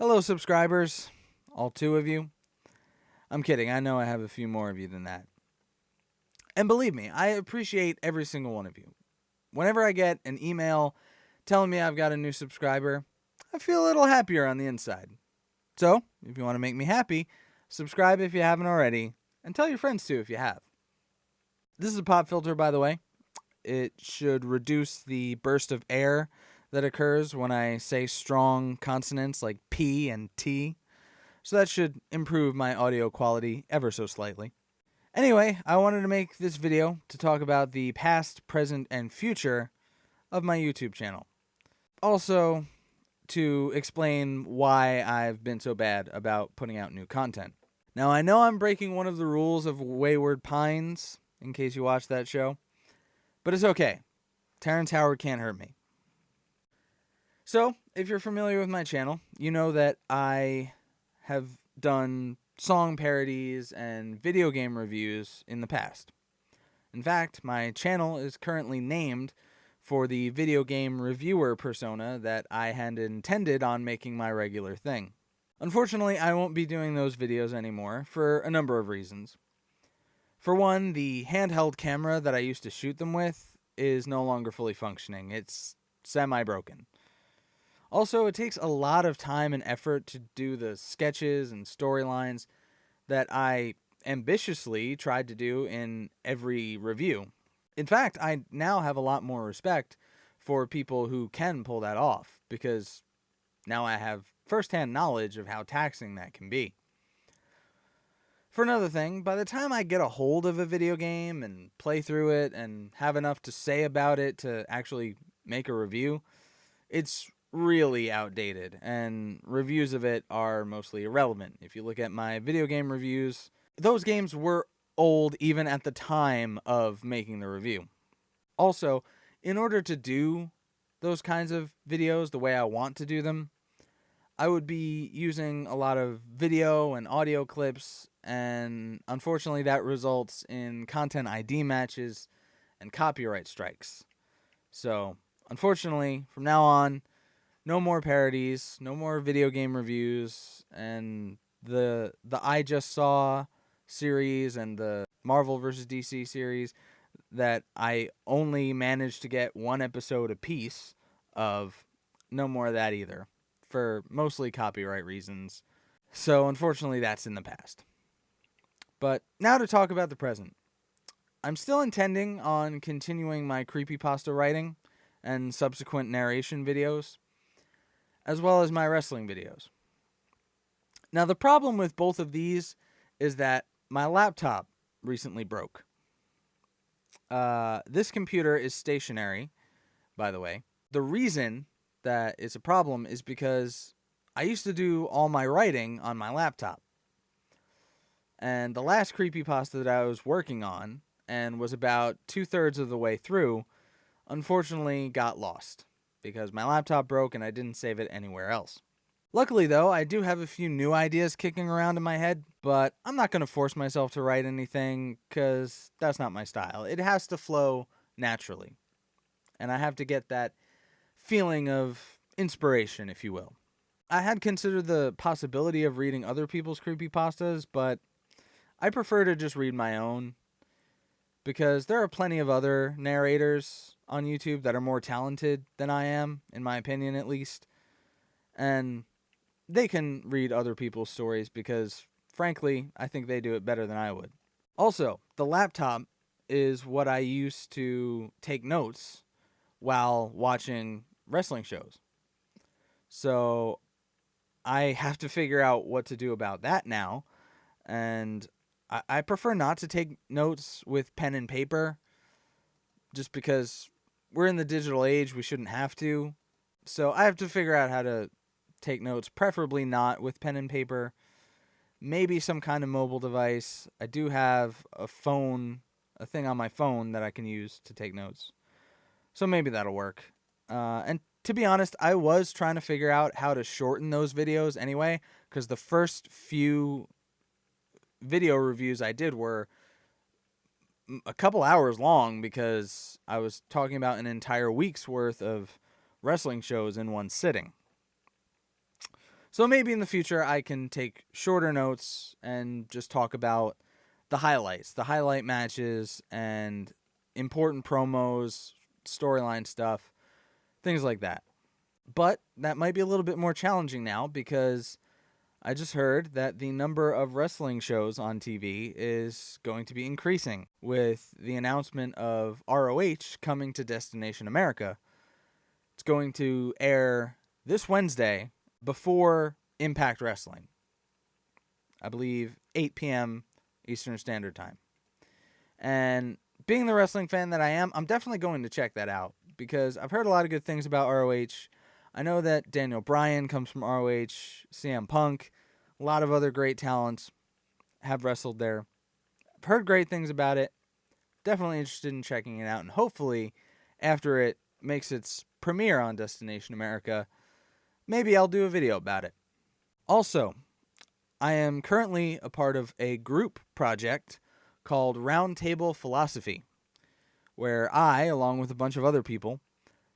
Hello, subscribers. All two of you. I'm kidding. I know I have a few more of you than that. And believe me, I appreciate every single one of you. Whenever I get an email telling me I've got a new subscriber, I feel a little happier on the inside. So, if you want to make me happy, subscribe if you haven't already, and tell your friends too if you have. This is a pop filter, by the way. It should reduce the burst of air that occurs when I say strong consonants like P and T. So that should improve my audio quality ever so slightly. Anyway, I wanted to make this video to talk about the past, present, and future of my YouTube channel. Also, to explain why I've been so bad about putting out new content. Now, I know I'm breaking one of the rules of Wayward Pines, in case you watched that show, but it's okay. Terrence Howard can't hurt me. So, if you're familiar with my channel, you know that I have done song parodies and video game reviews in the past. In fact, my channel is currently named for the video game reviewer persona that I had intended on making my regular thing. Unfortunately, I won't be doing those videos anymore for a number of reasons. For one, the handheld camera that I used to shoot them with is no longer fully functioning. It's semi-broken. Also, it takes a lot of time and effort to do the sketches and storylines that I ambitiously tried to do in every review. In fact, I now have a lot more respect for people who can pull that off, because now I have firsthand knowledge of how taxing that can be. For another thing, by the time I get a hold of a video game and play through it and have enough to say about it to actually make a review, it's really outdated, and reviews of it are mostly irrelevant. If you look at my video game reviews, those games were old even at the time of making the review. Also, in order to do those kinds of videos the way I want to do them, I would be using a lot of video and audio clips, and unfortunately that results in content ID matches and copyright strikes. So, unfortunately, from now on, no more parodies, no more video game reviews, and the I Just Saw series and the Marvel vs. DC series that I only managed to get one episode apiece of, no more of that either, for mostly copyright reasons. So unfortunately that's in the past. But now to talk about the present. I'm still intending on continuing my creepypasta writing and subsequent narration videos, as well as my wrestling videos. Now, the problem with both of these is that my laptop recently broke. This computer is stationary, by the way. The reason that it's a problem is because I used to do all my writing on my laptop. And the last creepypasta that I was working on, and was about 2/3 of the way through, unfortunately got lost, because my laptop broke and I didn't save it anywhere else. Luckily, though, I do have a few new ideas kicking around in my head, but I'm not going to force myself to write anything, because that's not my style. It has to flow naturally, and I have to get that feeling of inspiration, if you will. I had considered the possibility of reading other people's creepypastas, but I prefer to just read my own, because there are plenty of other narrators on YouTube that are more talented than I am, in my opinion at least, and they can read other people's stories because, frankly, I think they do it better than I would. Also, the laptop is what I use to take notes while watching wrestling shows. So I have to figure out what to do about that now, and I prefer not to take notes with pen and paper, just because we're in the digital age, we shouldn't have to. So I have to figure out how to take notes, preferably not with pen and paper. Maybe some kind of mobile device. I do have a thing on my phone that I can use to take notes. So maybe that'll work. And to be honest, I was trying to figure out how to shorten those videos anyway, because the first few video reviews I did were a couple hours long, because I was talking about an entire week's worth of wrestling shows in one sitting. So maybe in the future I can take shorter notes and just talk about the highlights, the highlight matches, and important promos, storyline stuff, things like that. But that might be a little bit more challenging now because I just heard that the number of wrestling shows on TV is going to be increasing with the announcement of ROH coming to Destination America. It's going to air this Wednesday before Impact Wrestling. I believe 8 p.m. Eastern Standard Time. And being the wrestling fan that I am, I'm definitely going to check that out because I've heard a lot of good things about ROH. I know that Daniel Bryan comes from ROH, CM Punk, a lot of other great talents have wrestled there. I've heard great things about it. Definitely interested in checking it out. And hopefully, after it makes its premiere on Destination America, maybe I'll do a video about it. Also, I am currently a part of a group project called Roundtable Philosophy, where I, along with a bunch of other people,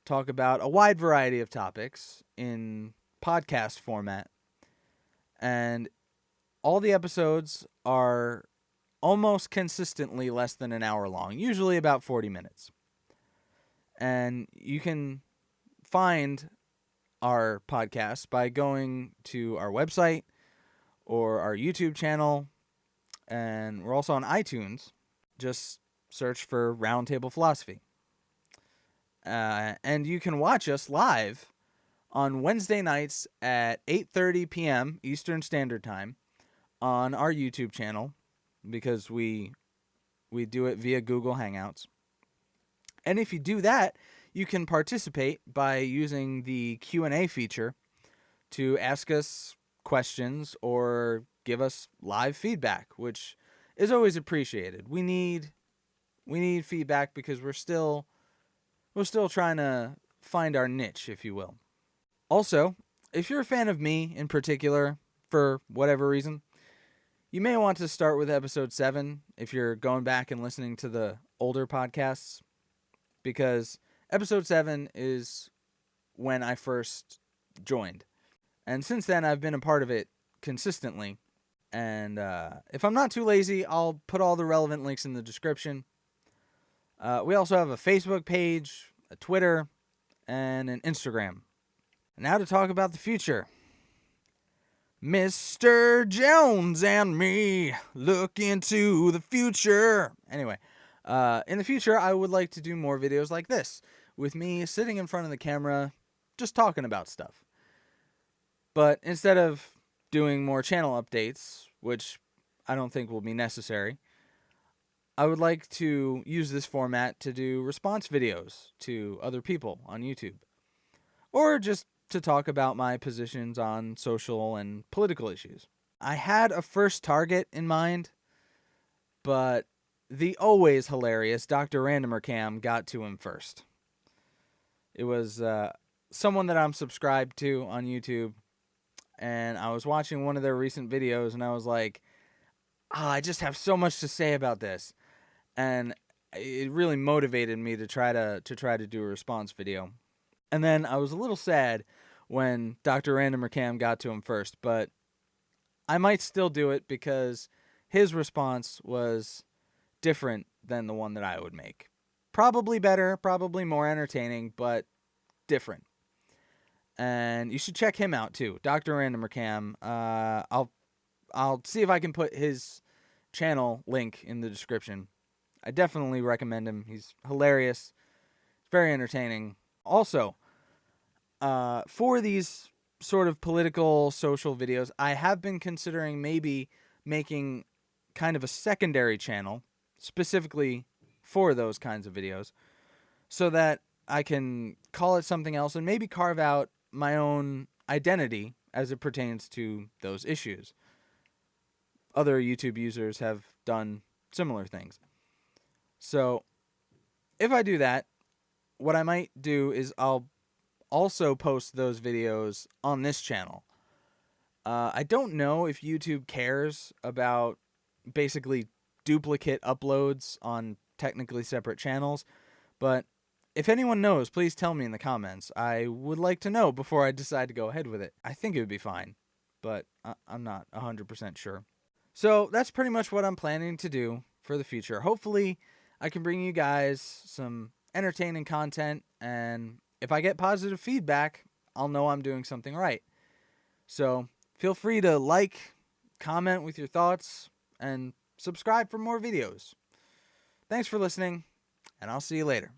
talk about a wide variety of topics in podcast format. And all the episodes are almost consistently less than an hour long, usually about 40 minutes. And you can find our podcast by going to our website or our YouTube channel. And we're also on iTunes. Just search for Roundtable Philosophy. And you can watch us live on Wednesday nights at 8:30 p.m. Eastern Standard Time on our YouTube channel because we do it via Google Hangouts. And if you do that, you can participate by using the Q&A feature to ask us questions or give us live feedback, which is always appreciated. We need feedback because we're still trying to find our niche, if you will. Also, if you're a fan of me in particular, for whatever reason, you may want to start with episode 7 if you're going back and listening to the older podcasts, because episode 7 is when I first joined. And since then, I've been a part of it consistently. And if I'm not too lazy, I'll put all the relevant links in the description. We also have a Facebook page, a Twitter, and an Instagram. Now to talk about the future. Mr. Jones and me look into the future. Anyway, in the future, I would like to do more videos like this, with me sitting in front of the camera, just talking about stuff. But instead of doing more channel updates, which I don't think will be necessary, I would like to use this format to do response videos to other people on YouTube. Or just to talk about my positions on social and political issues. I had a first target in mind, but the always hilarious Dr. Randomer Cam got to him first. It was someone that I'm subscribed to on YouTube, and I was watching one of their recent videos, and I was like, I just have so much to say about this. And it really motivated me to try to do a response video. And then I was a little sad when Dr. Randomer Cam got to him first, but I might still do it because his response was different than the one that I would make. Probably better, probably more entertaining, but different. And you should check him out too, Dr. Randomer Cam. I'll see if I can put his channel link in the description. I definitely recommend him. He's hilarious, very entertaining. Also, for these sort of political, social videos, I have been considering maybe making kind of a secondary channel specifically for those kinds of videos so that I can call it something else and maybe carve out my own identity as it pertains to those issues. Other YouTube users have done similar things. So, if I do that, what I might do is I'll also post those videos on this channel. I don't know if YouTube cares about basically duplicate uploads on technically separate channels, but if anyone knows, please tell me in the comments. I would like to know before I decide to go ahead with it. I think it would be fine. but I'm not 100% sure. So that's pretty much what I'm planning to do for the future. Hopefully, I can bring you guys some entertaining content, and if I get positive feedback, I'll know I'm doing something right. So feel free to like, comment with your thoughts, and subscribe for more videos. Thanks for listening, and I'll see you later.